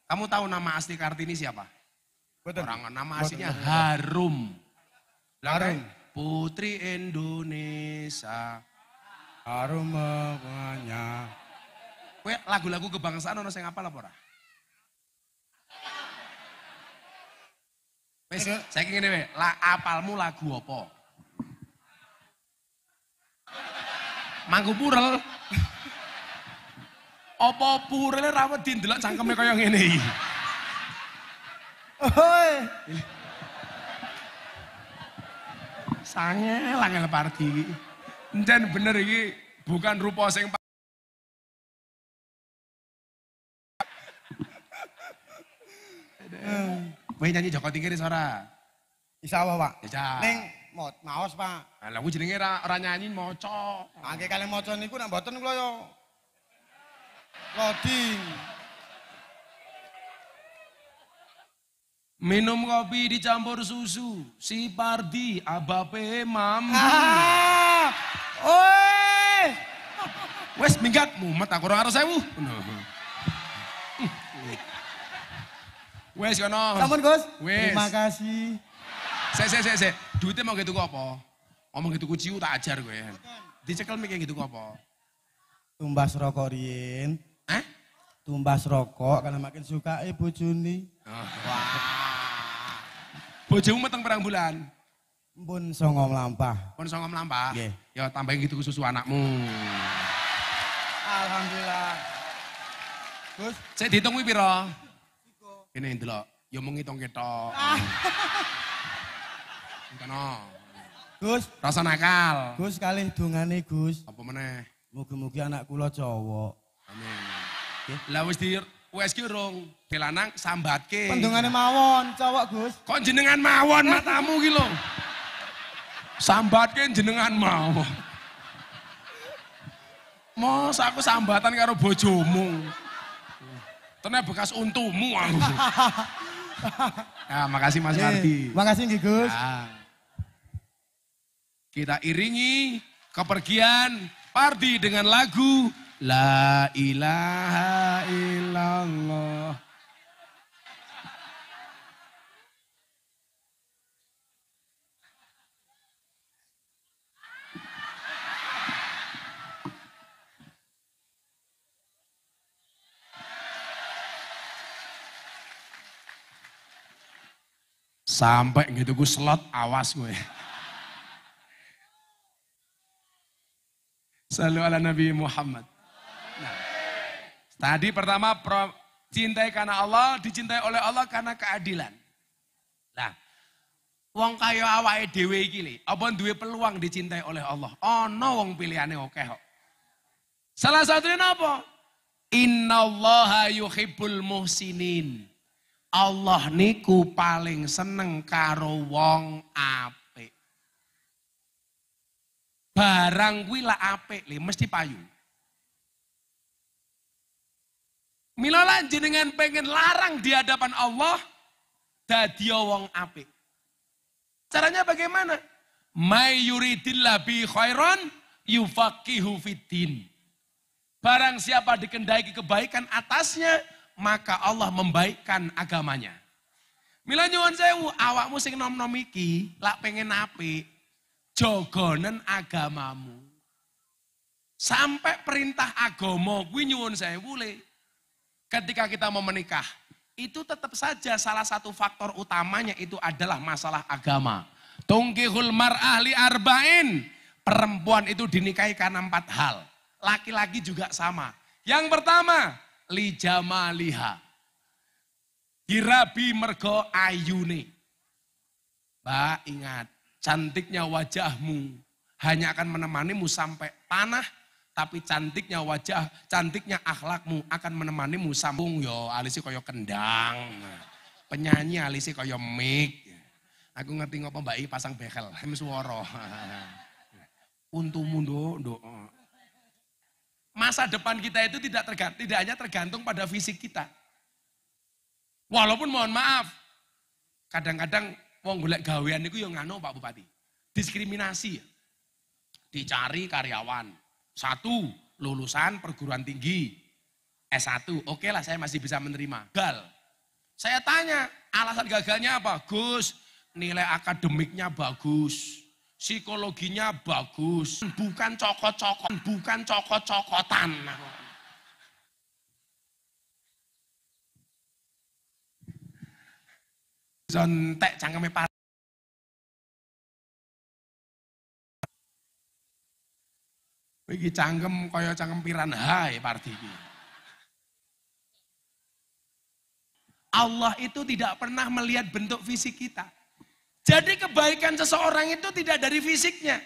Kamu tahu nama asli Kartini siapa? Betul. Orang nama aslinya Harum. Harum. Putri Indonesia. Harum bunganya. Kowe lagu-lagu kebangsaan ono sing apal apa ora? Wes, saiki ngene wae, apalmu lagu apa? Manggu Purel. Apa purele ra wedi ndelok cangkeme kaya ngene iki. Oi. Sangel angel Pardi iki. Encen bener iki bukan rupa sing Kowe nyanyi Joko Tingkir ora? Insyaallah, Pak. Ya. Ning maos, Pak. Lah kuwi jenenge ora nyanyi maca. Angge kalih maca niku nek mboten kula yo loading. Minum kopi dicampur susu, si Pardi abape mambu. Oi. Wes minggat mumet aku ora karo 1000. Wes kono. Sampun, Gus. Wes. Terima kasih. Sik. Duitnya mau gitu apa? Ngomong gitu kuciu tak ajar gue. Dicekel mikir gitu apa? Tumbas rokok riyin. Hah? Tumbas rokok karena makin suka bojone. Wah. Bojomu meteng perang bulan. Mpun 9 mlampah. Pon songom lampah. Nggih. Ya tambahin gitu susu anakmu. Alhamdulillah. Gus, Saya dihitung kuwi pira? Ini ndelok. Ya mung ngitung ketok. Entono. Gus, Rasa nakal. Gus kalih dongane Gus. Apa meneh? Mugi-mugi anak kula cowok. Amin. Lah wis di ki urung dilanang sambatke. Pendongane mawon cowok Gus. Kok jenengan mawon matamu ki lho. Sambatke jenengan mawon. Mos aku sambatan karo bojomu. Ternyata bekas untumu aku. Ya, makasih Mas Mardi. Makasih nggih Gus. Ya. Kita iringi kepergian Pardi dengan lagu La ilaha illallah. Sampai gitu gue slot, awas gue. Salu ala Nabi Muhammad. Nah, tadi pertama cintai karena Allah, dicintai oleh Allah karena keadilan. Nah, wong kaya awake dhewe iki lho, apa duwe peluang dicintai oleh Allah? Ana wong pilihane akeh kok. Salah satunya apa? Innallaha yuhibbul muhsinin. Allah niku paling seneng karo wong apik. Barang kuwi lak apik le mesti payu. Mila lan jenengan pengen larang di hadapan Allah dadi wong apik. Caranya bagaimana? May yuridillah bi khairan yufaqihu fiddin. Barang siapa dikendaki kebaikan atasnya, maka Allah membaikkan agamanya. Mila nyuwun sewu, awakmu sing nom-nom iki lak pengen apik, jogonen agamamu. Sampai perintah agama kuwi nyuwun sewu le. Ketika kita mau menikah, itu tetap saja salah satu faktor utamanya itu adalah masalah agama. Tungkihul mar'ah li arba'in. Perempuan itu dinikahi karena 4 hal. Laki-laki juga sama. Yang pertama, li jamaliha. Hirabi mergo ayune. Mbak ingat, cantiknya wajahmu hanya akan menemanimu sampai tanah, tapi cantiknya wajah, cantiknya akhlakmu akan menemanimu sambung yo alisi koyo kendang. Penyanyi alisi koyo mik. Aku ngerti ngopo Mbak I pasang bekel, suara. Untumu nduk. Masa depan kita itu tidak hanya tergantung pada fisik kita. Walaupun mohon maaf, kadang-kadang wong golek gawean niku yo ngano Pak Bupati. Diskriminasi. Dicari karyawan. 1, lulusan perguruan tinggi. S1, oke lah saya masih bisa menerima. Gagal. Saya tanya, alasan gagalnya apa? Gus, nilai akademiknya bagus. Psikologinya bagus. Bukan cokot-cokotan. Zontek cangkeme par. Iki cangkem kaya cangkem piranha ya Pardi iki. Allah itu tidak pernah melihat bentuk fisik kita. Jadi kebaikan seseorang itu tidak dari fisiknya.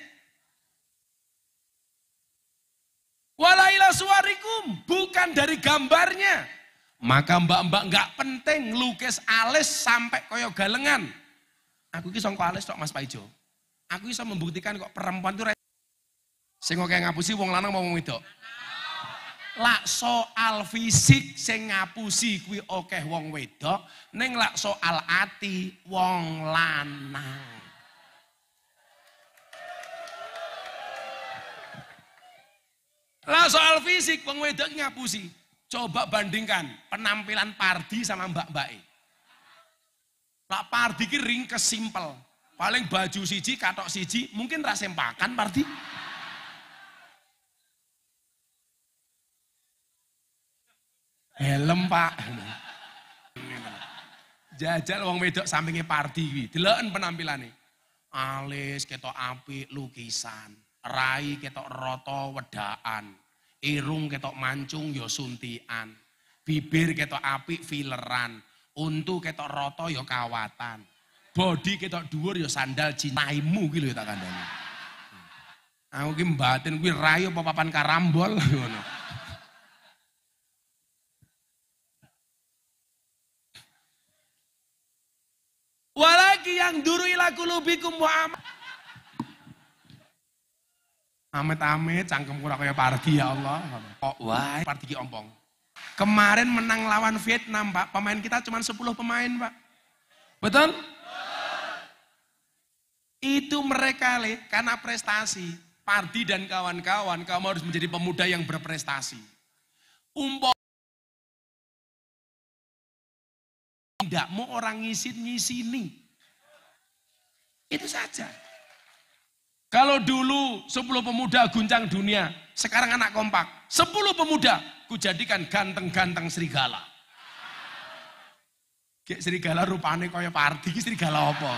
Walaila suwarikum, bukan dari gambarnya. Maka mbak-mbak nggak penting lukis alis sampai koyo galengan. Aku ki sangka alis tok Mas Paijo. Aku bisa membuktikan kok perempuan itu sing oke ngapusi wong lanang mau wong wedok. Lak soal fisik sing ngapusi kuwi akeh wong wedok, ning lak soal ati wong lanang. Lah soal fisik wong wedok ngapusi. Coba bandingkan penampilan Pardi sama mbak-mbake. Lak Pardi ki ringkes simpel. Paling baju siji, katok siji, mungkin ra sempakan Pardi. Helm Pak. Jajal wong wedok sampinge Pardi kuwi. Deloken penampilane. Alis ketok apik lukisan, rai ketok rata wedaan, irung ketok mancung ya suntikan, bibir ketok apik fileran, untu ketok rata ya kawatan, bodi ketok dhuwur ya sandal cintaimu ki lho tak kandhani. Aku ki mbatin kuwi rai apa papan karambol ngono. Walaki yang duru ila kulubikum wa amit-amit cangkem kurang kaya Pardi ya Allah. Kok wae Pardi ki ompong. Kemarin menang lawan Vietnam Pak, pemain kita cuma 10 pemain Pak. Betul? Itu mereka karena prestasi. Pardi dan kawan-kawan, kamu harus menjadi pemuda yang berprestasi. Tidak mau orang ngisin-ngisini. Itu saja. Kalau dulu 10 pemuda guncang dunia, sekarang anak kompak. 10 pemuda kujadikan ganteng-ganteng serigala. Kayak serigala rupane kaya Pardi, serigala apa?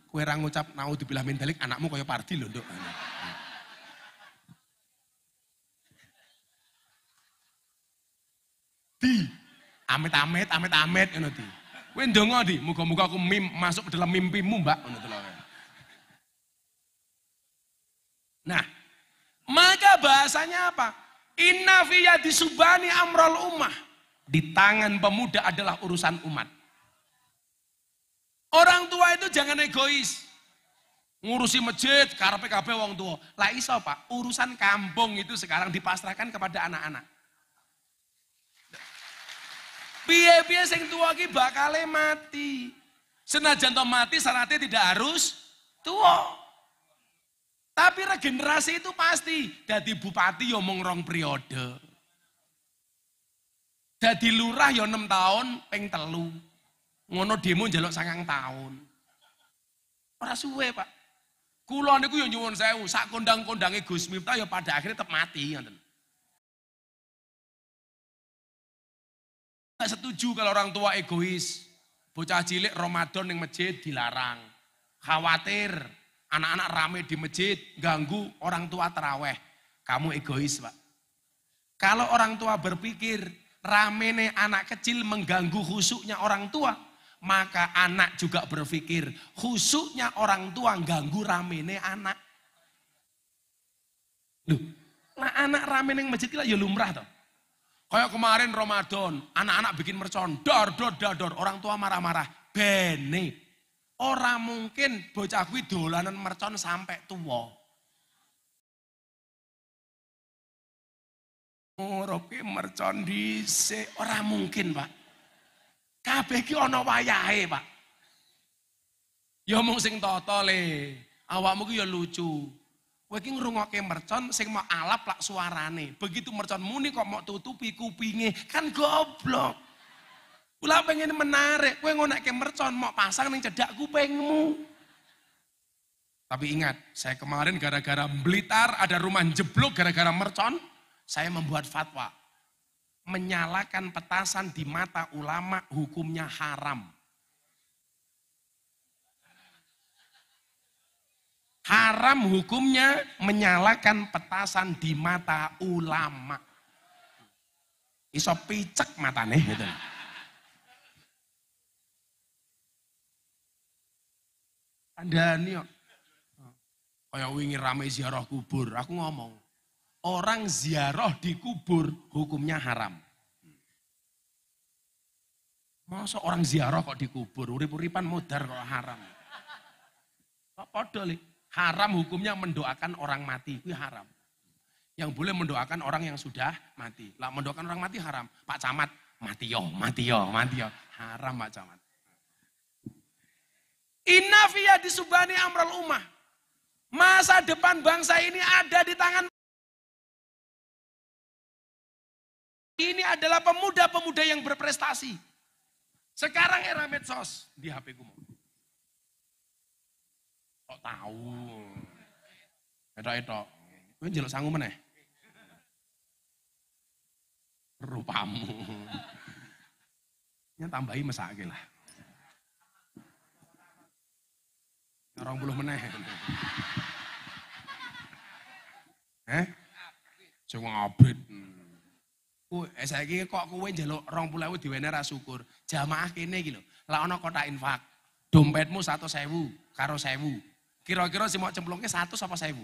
Kowe ra ngucap naudzubillah min dzalik anakmu kaya Pardi lho, Nduk. Di amit-amit ngono di. Kowe ndonga di, muga-muga aku masuk ke dalam mimpimu, Mbak, ngono to lho. Nah, maka bahasanya apa? Inna fi yadi subani amrul ummah. Di tangan pemuda adalah urusan umat. Orang tua itu jangan egois. Ngurusi masjid, karepe kabeh wong tua. Lah iso, Pak, urusan kampung itu sekarang dipasrahkan kepada anak-anak. Piye-piye sing tua ki bakale mati. Senajan to mati syaratnya tidak harus tua. Tapi regenerasi itu pasti. Dadi bupati ya mung 2 periode. Dadi lurah ya 6 tahun ping 3. Ngono demo njaluk 9 tahun. Ora suwe, Pak. Kula niku ya nyuwun sewu, sak kondang-kondange Gus Miftah ya pada akhirnya tetap mati ngoten. Nggak setuju kalau orang tua egois. Bocah cilik Ramadan ning masjid dilarang. Khawatir anak-anak rame di masjid ganggu orang tua taraweh. Kamu egois, Pak. Kalau orang tua berpikir ramene anak kecil mengganggu khusyuknya orang tua, maka anak juga berpikir khusyuknya orang tua ganggu ramene anak. Loh, nah anak rame ning masjid kita ya lumrah toh. Kayak kemarin Ramadan, anak-anak bikin mercon, dor, orang tua marah-marah. Bene, orang mungkin bocah kuwi dolanan mercon sampai tua. Ngoroke mercon dhisik, ora mungkin, Pak. Kabeh ki ana wayahe, Pak. Ya mung sing tata le, awakmu ki ya lucu. Kowe iki ngrungokke mercon sing mau alap lak suarane. Begitu mercon muni kok mau tutupi kupinge, kan goblok. Kula pengen menarik, kowe ngonekke mercon mau pasang ning cedak kupingmu. Tapi ingat, saya kemarin gara-gara Blitar ada rumah jeblok gara-gara mercon, saya membuat fatwa. Menyalakan petasan di mata ulama hukumnya haram. Haram hukumnya menyalakan petasan di mata ulama. Iso picek matane gitu. Andani kok. Kayak wingi rame ziarah kubur, aku ngomong. Orang ziarah di kubur hukumnya haram. Masa orang ziarah kok di kubur, urip-uripan modar kok haram. Kok padha li? Haram hukumnya mendoakan orang mati, itu haram. Yang boleh mendoakan orang yang sudah mati. Lah mendoakan orang mati haram. Pak Camat, mati yo. Haram Pak Camat. Inna fiya disubani amral ummah. Masa depan bangsa ini ada di tangan. Ini adalah pemuda-pemuda yang berprestasi. Sekarang era medsos di HP ku. Kok tahu? Etok. Kowe njaluk sangu meneh. Rupamu. Nya tambahi mesake lah. 20 meneh. Sing ngabrit. Saiki kok kowe njaluk 20.000 diwene ra syukur. Jamaah kene iki lho. Lah ana kotak infak. Dompetmu 100.000 karo 1.000. Kira-kira sing mau cemplungke 100 apa 1.000?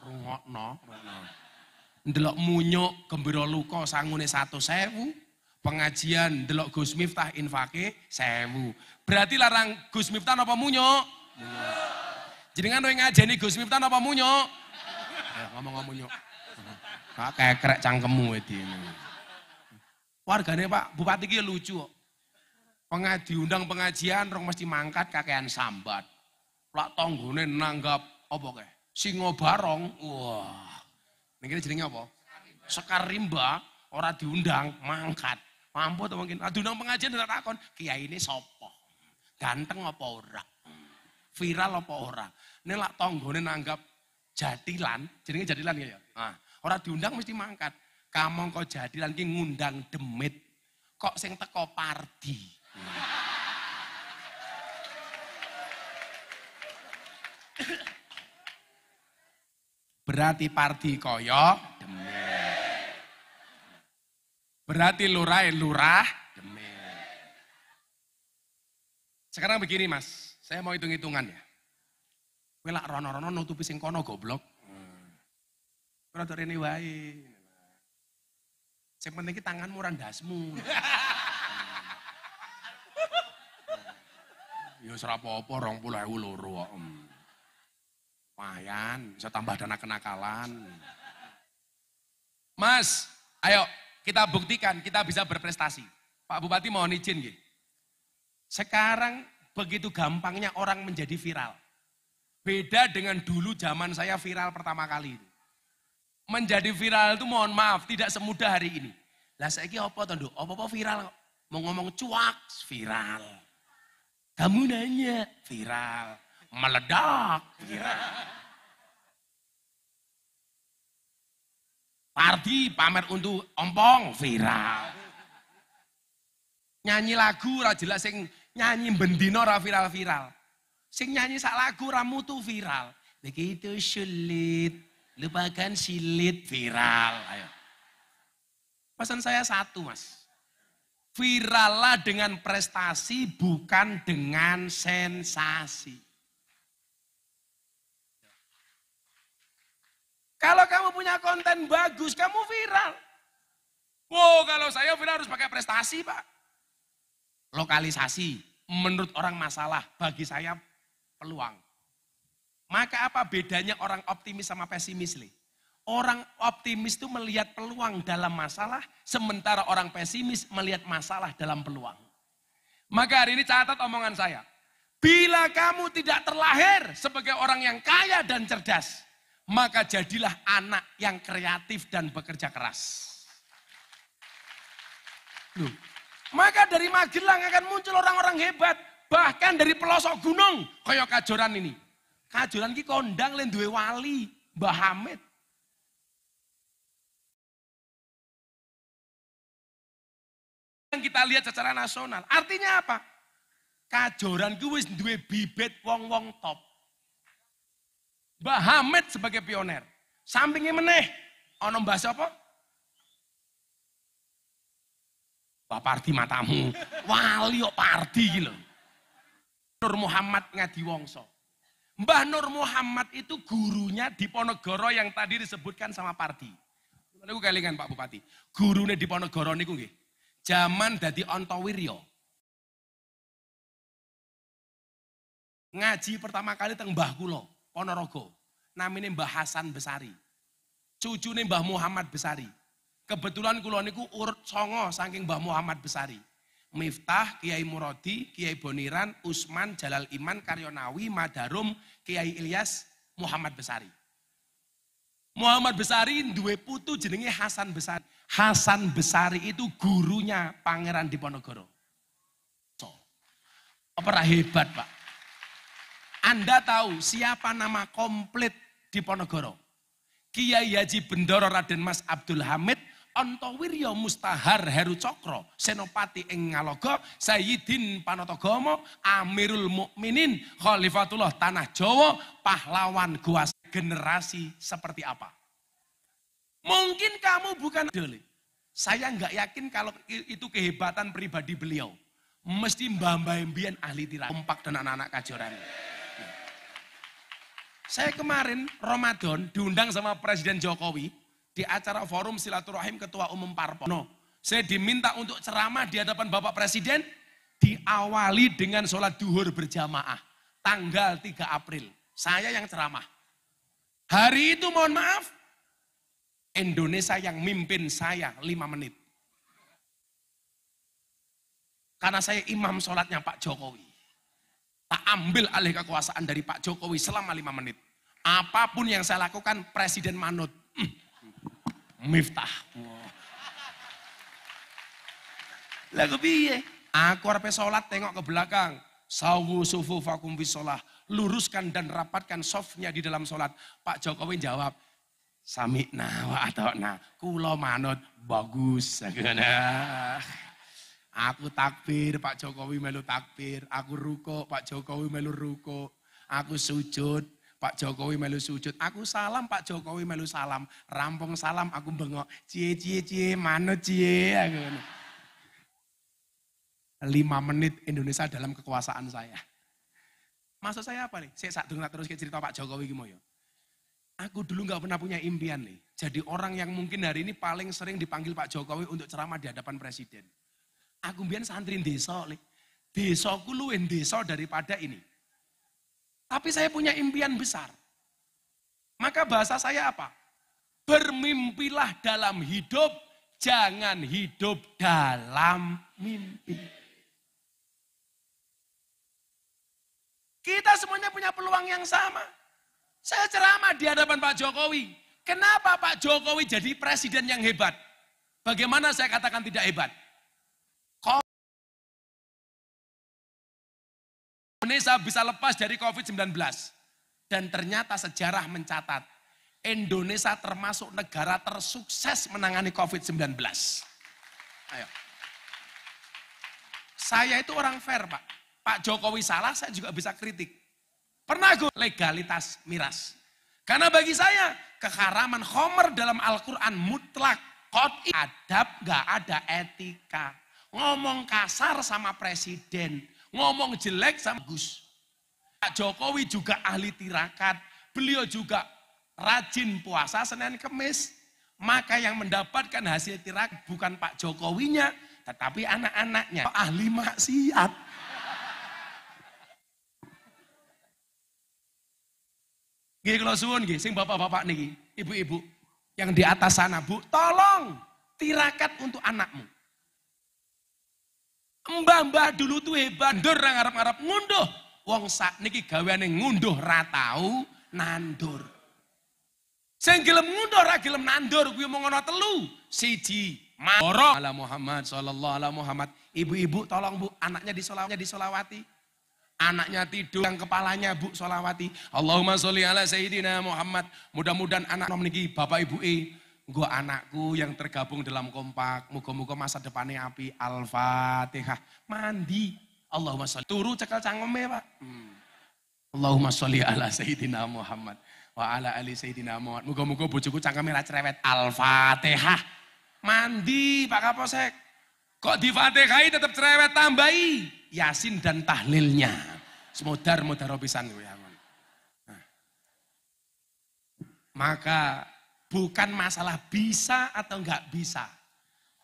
Rungokno. Ndelok munyuk gembira luka sangune 100.000. Pengajian ndelok Gus Miftah infake 1.000. Berarti larang Gus Miftah napa munyuk? Jenengan kowe ngajeni Gus Miftah napa munyuk? Ngomong munyuk. Kak kekrek cangkemmu iki. Wargane Pak Bupati iki lucu kok. Diundang pengajian rong mesti mangkat kakean sambat. Lak tanggone nanggap apa kae? Singo barong. Wah. Niki jenenge apa? Sekar rimba, ora diundang mangkat. Mampu to mungkin. Diundang pengajian ora takon, kiyaine sapa? Ganteng apa ora? Viral apa ora? Nek lak tanggone nanggap jadilan, jenenge jadilan ya. Nah, ora diundang mesti mangkat. Kamangka jadilan ki ngundang demit. Kok sing teko Pardi. Berarti Pardi kaya demit. Berarti lurah demit. Sekarang begini Mas, saya mau hitung-hitungan ya. Kowe lak rono-rono nutupi sing kono goblok. Rada rene wae. Sing penting ki tanganmu ora ndasmu. Ya wis ora apa-apa 20.000 loro kok. Lumayan, bisa tambah dana kenakalan. Mas, ayo kita buktikan kita bisa berprestasi. Pak Bupati mohon izin nggih. Sekarang begitu gampangnya orang menjadi viral. Beda dengan dulu zaman saya viral pertama kali. Menjadi viral itu mohon maaf tidak semudah hari ini. Lah saiki apa to, Nduk? Apa-apa viral kok. Mau ngomong cuak viral. Kamu nanya, viral. Meledak, viral. Party pamer untuk ompong, viral. Nyanyi lagu ora jelas, sing nyanyi bendino ora viral-viral. Sing nyanyi sak lagu ora mutu viral. Begitu sulit, lupakan silit, viral. Ayo. Pesan saya satu, Mas. Virallah dengan prestasi, bukan dengan sensasi. Kalau kamu punya konten bagus, kamu viral. Wow, kalau saya viral harus pakai prestasi, Pak. Lokalisasi, menurut orang masalah, bagi saya peluang. Maka apa bedanya orang optimis sama pesimis, Le? Orang optimis itu melihat peluang dalam masalah, sementara orang pesimis melihat masalah dalam peluang. Maka hari ini catat omongan saya. Bila kamu tidak terlahir sebagai orang yang kaya dan cerdas, maka jadilah anak yang kreatif dan bekerja keras. Loh, maka dari Magelang akan muncul orang-orang hebat. Bahkan dari pelosok gunung, kayak Kajoran ini. Kajoran ki kondang len duwe wali, Mbah Hamid. Yang kita lihat secara nasional. Artinya apa? Kajoran ku wis duwe bibit wong-wong top. Mbah Hamid sebagai pioner. Sampingnya meneh, ana Mbah sapa? Mbah Pardi matamu. Wali kok Pardi iki lho. Nur Muhammad Ngadiwongso. Mbah Nur Muhammad itu gurunya di Ponegoro yang tadi disebutkan sama Pardi. Niku kelingan Pak Bupati. Gurune di Ponegoro niku nggih. Zaman dadi Antawirya. Ngaji pertama kali teng Mbah kula, Ponorogo. Namine Mbah Hasan Besari. Cucune Mbah Muhammad Besari. Kebetulan kula niku urut 9 saking Mbah Muhammad Besari. Miftah, Kiai Muradi, Kiai Boniran, Usman, Jalal Iman, Karyonawi, Madarum, Kiai Ilyas, Muhammad Besari. Muhammad Besari duwe putu jenenge Hasan Besari. Hasan Besari itu gurunya Pangeran Diponegoro. So, apa hebat, Pak? Anda tahu siapa nama komplit Diponegoro? Kiai Haji Bendoro Raden Mas Abdul Hamid Antawirya Mustahar Heru Cokro Senopati ing Ngalogo Sayyidin Panatagama Amirul Mukminin Khalifatullah Tanah Jawa pahlawan guas generasi seperti apa? Mungkin kamu bukan idol. Saya nggak yakin kalau itu kehebatan pribadi beliau. Mesti mbah-mbah mbiyen ahli tirah kompak dan anak-anak Kajoran. Saya kemarin Ramadan diundang sama Presiden Jokowi di acara forum silaturahim Ketua Umum Parpol. Saya diminta untuk ceramah di hadapan Bapak Presiden, diawali dengan sholat duhur berjamaah. Tanggal 3 April, saya yang ceramah. Hari itu mohon maaf, Indonesia yang mimpin saya 5 menit. Karena saya imam sholatnya Pak Jokowi. Tak ambil alih kekuasaan dari Pak Jokowi selama 5 menit. Apapun yang saya lakukan, Presiden manut. Miftah. Lagu piye? Aku arep salat tengok ke belakang. Sawu sufufakum bis shalah. Luruskan dan rapatkan softnya di dalam salat. Pak Jokowi jawab, sami'na wa ata'na. Kula manut bagus. Aku takbir, Pak Jokowi melu takbir. Aku ruko, Pak Jokowi melu ruko. Aku sujud, Pak Jokowi melu sujud. Aku salam, Pak Jokowi melu salam. Rampung salam, aku bengok. Cie, manut cie. 5 menit Indonesia dalam kekuasaan saya. Maksud saya apa nih? Saya sak dengar terus cerita Pak Jokowi gimana. Aku dulu nggak pernah punya impian nih. Jadi orang yang mungkin hari ini paling sering dipanggil Pak Jokowi untuk ceramah di hadapan Presiden. Aku mbiyen santri desa, desaku luwih desa daripada ini. Tapi saya punya impian besar. Maka bahasa saya apa? Bermimpilah dalam hidup, jangan hidup dalam mimpi. Kita semuanya punya peluang yang sama. Saya ceramah di hadapan Pak Jokowi. Kenapa Pak Jokowi jadi presiden yang hebat? Bagaimana saya katakan tidak hebat? Indonesia bisa lepas dari COVID-19. Dan ternyata sejarah mencatat, Indonesia termasuk negara tersukses menangani COVID-19. Ayo. Saya itu orang fair, Pak. Pak Jokowi salah, saya juga bisa kritik. Pernah gue legalitas miras. Karena bagi saya, keharaman khomer dalam Al-Quran mutlak. Qot'i adab, gak ada etika. Ngomong kasar sama presiden. Ngomong jelek sama Gus. Pak Jokowi juga ahli tirakat. Beliau juga rajin puasa Senin Kemis. Maka yang mendapatkan hasil tirakat bukan Pak Jokowinya, tetapi anak-anaknya. Ahli maksiat. Gih kalau suwun gih, sing bapak-bapak nih, ibu-ibu yang di atas sana, Bu, tolong tirakat untuk anakmu. Mbah-mbah dulu tuh hebat, ndur ngarep-ngarep ngunduh. Wong sak niki gaweane ngunduh ra tau nandur. Sing gelem ngunduh ra gelem nandur kuwi mung ana telu. Siji, marang ala Muhammad sallallahu alaihi Muhammad. Ibu-ibu tolong Bu, anaknya disolawati. Anaknya tidur yang kepalanya Bu solawati. Allahumma sholli ala Sayyidina Muhammad. Mudah-mudahan anak nom niki bapak ibu gua anakku yang tergabung dalam kompak. Muga-muga masa depannya api. Al-Fatihah. Mandi. Allahumma sholli. Turu cekel cangeme Pak. Allahumma sholli ala Sayyidina Muhammad. Wa ala ali Sayyidina Muhammad. Muga-muga bojoku cangkeme ra cerewet. Al-Fatihah. Mandi Pak Kapolsek. Kok di Fatihai tetap cerewet tambahi. Yasin dan tahlilnya. Semodar pisan gue. Nah. Maka bukan masalah bisa atau enggak bisa.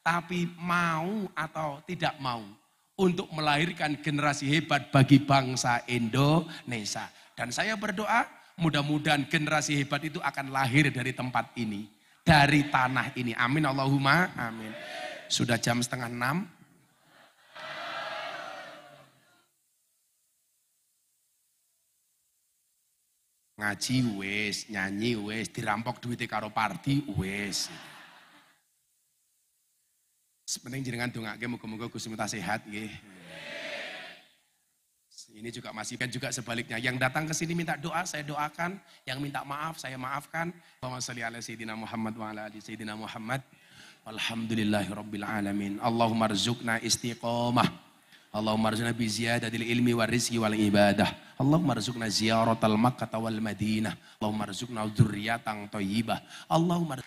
Tapi mau atau tidak mau. Untuk melahirkan generasi hebat bagi bangsa Indonesia. Dan saya berdoa mudah-mudahan generasi hebat itu akan lahir dari tempat ini. Dari tanah ini. Amin Allahumma amin. Sudah jam 5:30. Ngaji wis, nyanyi wis, dirampok duitnya karo parti wis. Sepenting jenengan dongake muga-muga Gusti minta sehat nggih. Ini juga masih kan juga sebaliknya. Yang datang ke sini minta doa, saya doakan. Yang minta maaf, saya maafkan. Allahumma sholli ala Sayyidina Muhammad wa ala ali Sayyidina Muhammad. Walhamdulillahirabbil alamin. Allahumma rzuqna istiqomah. Allahumma rzuqna bi ziyadatil ilmi war rizqi wal ibadah. Allahumma rzuqna ziyaratal Makkah wal Madinah. Allahumma rzuqna dzurriyyatan thayyibah. Allahumma